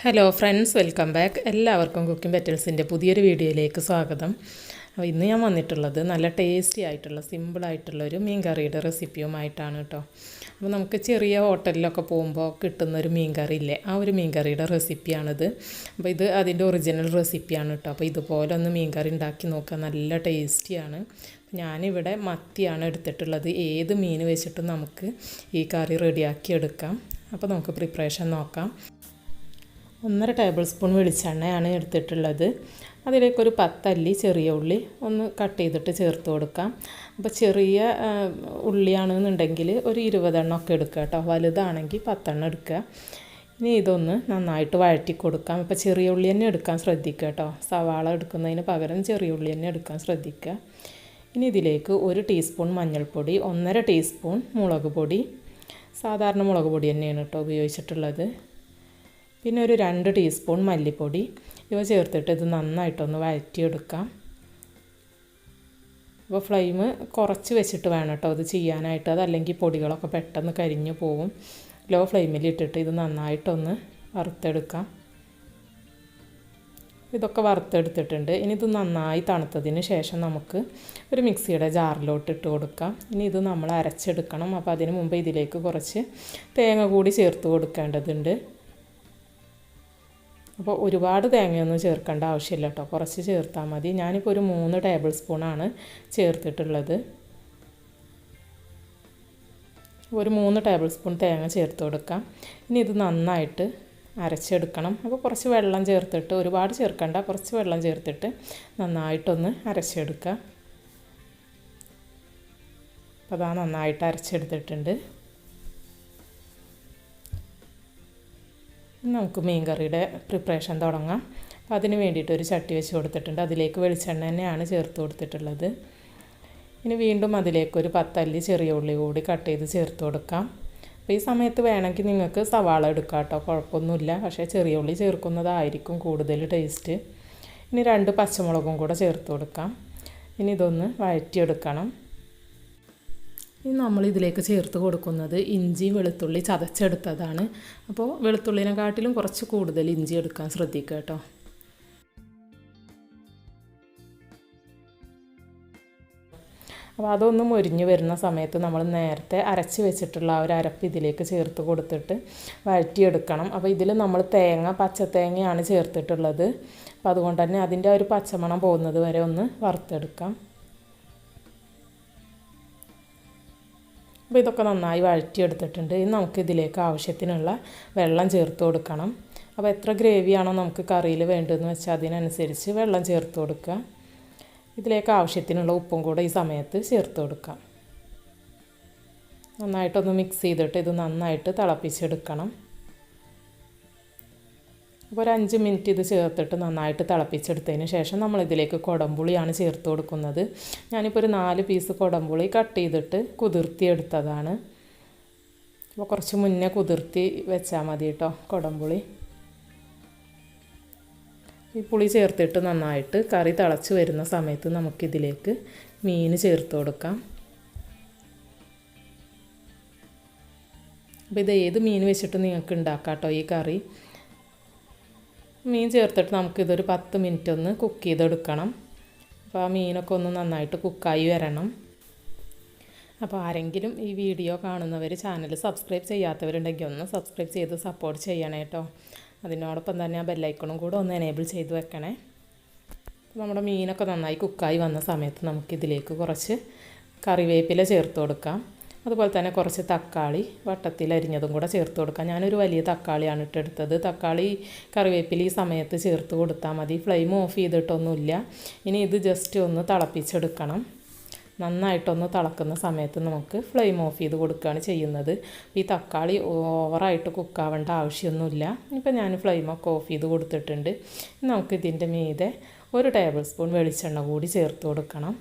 Hello friends, welcome back. എല്ലാവർക്കും cooking പെറ്റൽസിൻ്റെ പുതിയൊരു വീഡിയോയിലേക്ക് സ്വാഗതം. അപ്പോൾ ഇന്ന് ഞാൻ വന്നിട്ടുള്ളത് നല്ല ടേസ്റ്റി ആയിട്ടുള്ള സിമ്പിളായിട്ടുള്ളൊരു മീൻ കറിയുടെ റെസിപ്പിയുമായിട്ടാണ് കേട്ടോ. അപ്പോൾ നമുക്ക് ചെറിയ ഹോട്ടലിലൊക്കെ പോകുമ്പോൾ കിട്ടുന്നൊരു മീൻ കറി ഇല്ലേ, ആ ഒരു മീൻ കറിയുടെ റെസിപ്പിയാണിത്. അപ്പോൾ ഇത് അതിൻ്റെ ഒറിജിനൽ റെസിപ്പിയാണ് കേട്ടോ. അപ്പോൾ ഇതുപോലെ ഒന്ന് മീൻ കറി ഉണ്ടാക്കി നോക്കുക, നല്ല ടേസ്റ്റിയാണ്. ഞാനിവിടെ മത്തിയാണ് എടുത്തിട്ടുള്ളത്. ഏത് മീൻ വെച്ചിട്ടും നമുക്ക് ഈ കറി റെഡിയാക്കി എടുക്കാം. അപ്പോൾ നമുക്ക് പ്രിപ്പറേഷൻ നോക്കാം. 1.5 ടേബിൾ സ്പൂൺ വെളിച്ചെണ്ണയാണ് എടുത്തിട്ടുള്ളത്. അതിലേക്കൊരു 10 അല്ലി ചെറിയ ഉള്ളി ഒന്ന് കട്ട് ചെയ്തിട്ട് ചേർത്ത് കൊടുക്കാം. അപ്പോൾ ചെറിയ ഉള്ളിയാണെന്നുണ്ടെങ്കിൽ ഒരു 20 എണ്ണം ഒക്കെ എടുക്കുക കേട്ടോ. വലുതാണെങ്കിൽ 10 എണ്ണം എടുക്കുക. ഇനി ഇതൊന്ന് നന്നായിട്ട് വഴറ്റി കൊടുക്കാം. അപ്പോൾ ചെറിയ ഉള്ളി തന്നെ എടുക്കാൻ ശ്രദ്ധിക്കുക കേട്ടോ. സവാള എടുക്കുന്നതിന് പകരം ചെറിയ ഉള്ളി തന്നെ എടുക്കാൻ ശ്രദ്ധിക്കുക. ഇനി ഇതിലേക്ക് 1 ടീസ്പൂൺ മഞ്ഞൾപ്പൊടി, 1.5 ടീസ്പൂൺ മുളക് പൊടി, സാധാരണ മുളക് പൊടി തന്നെയാണ് കേട്ടോ ഉപയോഗിച്ചിട്ടുള്ളത്. പിന്നെ ഒരു 2 ടീസ്പൂൺ മല്ലിപ്പൊടി ഇവ ചേർത്തിട്ട് ഇത് നന്നായിട്ടൊന്ന് വഴറ്റിയെടുക്കാം. അപ്പോൾ ഫ്ലെയിം കുറച്ച് വെച്ചിട്ട് വേണം കേട്ടോ ഇത് ചെയ്യാനായിട്ട്, അതല്ലെങ്കിൽ പൊടികളൊക്കെ പെട്ടെന്ന് കരിഞ്ഞു പോകും. ലോ ഫ്ലെയിമിൽ ഇട്ടിട്ട് ഇത് നന്നായിട്ടൊന്ന് വറുത്തെടുക്കാം. ഇതൊക്കെ വറുത്തെടുത്തിട്ടുണ്ട്. ഇനി ഇത് നന്നായി തണുത്തതിന് ശേഷം നമുക്ക് ഒരു മിക്സിയുടെ ജാറിലോട്ട് ഇട്ട് കൊടുക്കാം. ഇനി ഇത് നമ്മൾ അരച്ചെടുക്കണം. അപ്പോൾ അതിന് മുമ്പ് ഇതിലേക്ക് കുറച്ച് തേങ്ങ കൂടി ചേർത്ത് കൊടുക്കേണ്ടതുണ്ട്. അപ്പോൾ ഒരുപാട് തേങ്ങയൊന്നും ചേർക്കേണ്ട ആവശ്യമില്ല കേട്ടോ, കുറച്ച് ചേർത്താൽ മതി. ഞാനിപ്പോൾ ഒരു 3 ടേബിൾ സ്പൂണാണ് ചേർത്തിട്ടുള്ളത്. ഒരു 3 ടേബിൾ സ്പൂൺ തേങ്ങ ചേർത്ത് കൊടുക്കാം. ഇനി ഇത് നന്നായിട്ട് അരച്ചെടുക്കണം. അപ്പോൾ കുറച്ച് വെള്ളം ചേർത്തിട്ട്, ഒരുപാട് ചേർക്കണ്ട, കുറച്ച് വെള്ളം ചേർത്തിട്ട് നന്നായിട്ടൊന്ന് അരച്ചെടുക്കുക. അപ്പോൾ അതാ നന്നായിട്ട് അരച്ചെടുത്തിട്ടുണ്ട്. നമുക്ക് മീൻ കറിയുടെ പ്രിപ്പറേഷൻ തുടങ്ങാം. അപ്പോൾ അതിന് വേണ്ടിയിട്ട് ഒരു ചട്ടി വെച്ച് കൊടുത്തിട്ടുണ്ട്. അതിലേക്ക് വെളിച്ചെണ്ണ തന്നെയാണ് ചേർത്ത് കൊടുത്തിട്ടുള്ളത്. ഇനി വീണ്ടും അതിലേക്കൊരു 10 അല്ലി ചെറിയ ഉള്ളി കൂടി കട്ട് ചെയ്ത് ചേർത്ത് കൊടുക്കാം. അപ്പോൾ ഈ സമയത്ത് വേണമെങ്കിൽ നിങ്ങൾക്ക് സവാള എടുക്കാം കേട്ടോ, കുഴപ്പമൊന്നുമില്ല. പക്ഷേ ചെറിയ ഉള്ളി ചേർക്കുന്നതായിരിക്കും കൂടുതൽ ടേസ്റ്റ്. ഇനി 2 പച്ചമുളകും കൂടെ ചേർത്ത് കൊടുക്കാം. ഇനി ഇതൊന്ന് വഴറ്റിയെടുക്കണം. ഇനി നമ്മളിതിലേക്ക് ചേർത്ത് കൊടുക്കുന്നത് ഇഞ്ചി വെളുത്തുള്ളി ചതച്ചെടുത്തതാണ്. അപ്പോൾ വെളുത്തുള്ളിനെക്കാട്ടിലും കുറച്ച് കൂടുതൽ ഇഞ്ചി എടുക്കാൻ ശ്രദ്ധിക്കുക കേട്ടോ. അപ്പോൾ അതൊന്ന് മൊരിഞ്ഞ് വരുന്ന സമയത്ത് നമ്മൾ നേരത്തെ അരച്ച് വെച്ചിട്ടുള്ള ആ ഒരു അരപ്പ് ഇതിലേക്ക് ചേർത്ത് കൊടുത്തിട്ട് വഴറ്റിയെടുക്കണം. അപ്പോൾ ഇതിൽ നമ്മൾ പച്ചത്തേങ്ങയാണ് ചേർത്തിട്ടുള്ളത്. അപ്പോൾ അതുകൊണ്ട് തന്നെ അതിൻ്റെ ഒരു പച്ചമണം പോകുന്നത് വരെ ഒന്ന് വറുത്തെടുക്കാം. അപ്പോൾ ഇതൊക്കെ നന്നായി വഴറ്റിയെടുത്തിട്ടുണ്ട്. ഇനി നമുക്കിതിലേക്ക് ആവശ്യത്തിനുള്ള വെള്ളം ചേർത്ത് കൊടുക്കണം. അപ്പോൾ എത്ര ഗ്രേവിയാണോ നമുക്ക് കറിയിൽ വേണ്ടതെന്ന് വെച്ചാൽ അതിനനുസരിച്ച് വെള്ളം ചേർത്ത് കൊടുക്കുക. ഇതിലേക്ക് ആവശ്യത്തിനുള്ള ഉപ്പും കൂടെ ഈ സമയത്ത് ചേർത്ത് കൊടുക്കാം. നന്നായിട്ടൊന്ന് മിക്സ് ചെയ്തിട്ട് ഇത് നന്നായിട്ട് തിളപ്പിച്ചെടുക്കണം. അപ്പോൾ ഒരു 5 മിനിറ്റ് ഇത് ചേർത്തിട്ട് നന്നായിട്ട് തിളപ്പിച്ചെടുത്തതിന് ശേഷം നമ്മളിതിലേക്ക് കുടംപുളിയാണ് ചേർത്ത് കൊടുക്കുന്നത്. ഞാനിപ്പോൾ ഒരു 4 പീസ് കുടംപുളി കട്ട് ചെയ്തിട്ട് കുതിർത്തിയെടുത്തതാണ്. അപ്പോൾ കുറച്ച് മുന്നേ കുതിർത്തി വെച്ചാൽ മതി കേട്ടോ കുടംപുളി. ഈ പുളി ചേർത്തിട്ട് നന്നായിട്ട് കറി തിളച്ച് വരുന്ന സമയത്ത് നമുക്കിതിലേക്ക് മീൻ ചേർത്ത് കൊടുക്കാം. അപ്പോൾ ഇത് ഏത് മീൻ വെച്ചിട്ട് നിങ്ങൾക്ക് ഉണ്ടാക്കാം കേട്ടോ ഈ കറി. മീൻ ചേർത്തിട്ട് നമുക്കിതൊരു 10 മിനിറ്റ് ഒന്ന് കുക്ക് ചെയ്തെടുക്കണം. അപ്പോൾ ആ മീനൊക്കെ ഒന്ന് നന്നായിട്ട് കുക്കായി വരണം. അപ്പോൾ ആരെങ്കിലും ഈ വീഡിയോ കാണുന്നവർ ചാനൽ സബ്സ്ക്രൈബ് ചെയ്യാത്തവരുണ്ടെങ്കിൽ ഒന്ന് സബ്സ്ക്രൈബ് ചെയ്ത് സപ്പോർട്ട് ചെയ്യണേ കേട്ടോ. അതിനോടൊപ്പം തന്നെ ആ ബെല്ലൈക്കണും കൂടെ ഒന്ന് എനേബിൾ ചെയ്ത് വെക്കണേ. നമ്മുടെ മീനൊക്കെ നന്നായി കുക്കായി വന്ന സമയത്ത് നമുക്കിതിലേക്ക് കുറച്ച് കറിവേപ്പില ചേർത്ത് കൊടുക്കാം. അതുപോലെ തന്നെ കുറച്ച് തക്കാളി വട്ടത്തിൽ അരിഞ്ഞതും കൂടെ ചേർത്ത് കൊടുക്കാം. ഞാനൊരു വലിയ തക്കാളിയാണ് ഇട്ടെടുത്തത്. തക്കാളി കറിവേപ്പില ഈ സമയത്ത് ചേർത്ത് കൊടുത്താൽ മതി. ഫ്ലെയിം ഓഫ് ചെയ്തിട്ടൊന്നുമില്ല. ഇനി ഇത് ജസ്റ്റ് ഒന്ന് തിളപ്പിച്ചെടുക്കണം. നന്നായിട്ടൊന്ന് തിളക്കുന്ന സമയത്ത് നമുക്ക് ഫ്ലെയിം ഓഫ് ചെയ്ത് കൊടുക്കുകയാണ് ചെയ്യുന്നത്. ഈ തക്കാളി ഓവറായിട്ട് കുക്കാവേണ്ട ആവശ്യമൊന്നുമില്ല. ഇപ്പോൾ ഞാൻ ഫ്ലെയിമൊക്കെ ഓഫ് ചെയ്ത് കൊടുത്തിട്ടുണ്ട്. നമുക്കിതിൻ്റെ മീതെ 1 ടേബിൾ സ്പൂൺ വെളിച്ചെണ്ണ കൂടി ചേർത്ത് കൊടുക്കണം.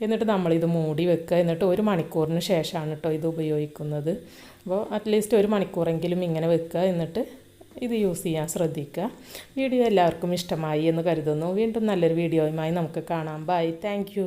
എന്നിട്ട് നമ്മളിത് മൂടി വെക്കുക. എന്നിട്ട് 1 മണിക്കൂറിന് ശേഷമാണ് കേട്ടോ ഇത് ഉപയോഗിക്കുന്നത്. അപ്പോൾ അറ്റ്ലീസ്റ്റ് 1 മണിക്കൂറെങ്കിലും ഇങ്ങനെ വെക്കുക. എന്നിട്ട് ഇത് യൂസ് ചെയ്യാൻ ശ്രദ്ധിക്കുക. വീഡിയോ എല്ലാവർക്കും ഇഷ്ടമായി എന്ന് കരുതുന്നു. വീണ്ടും നല്ലൊരു വീഡിയോയുമായി നമുക്ക് കാണാം. ബൈ. താങ്ക്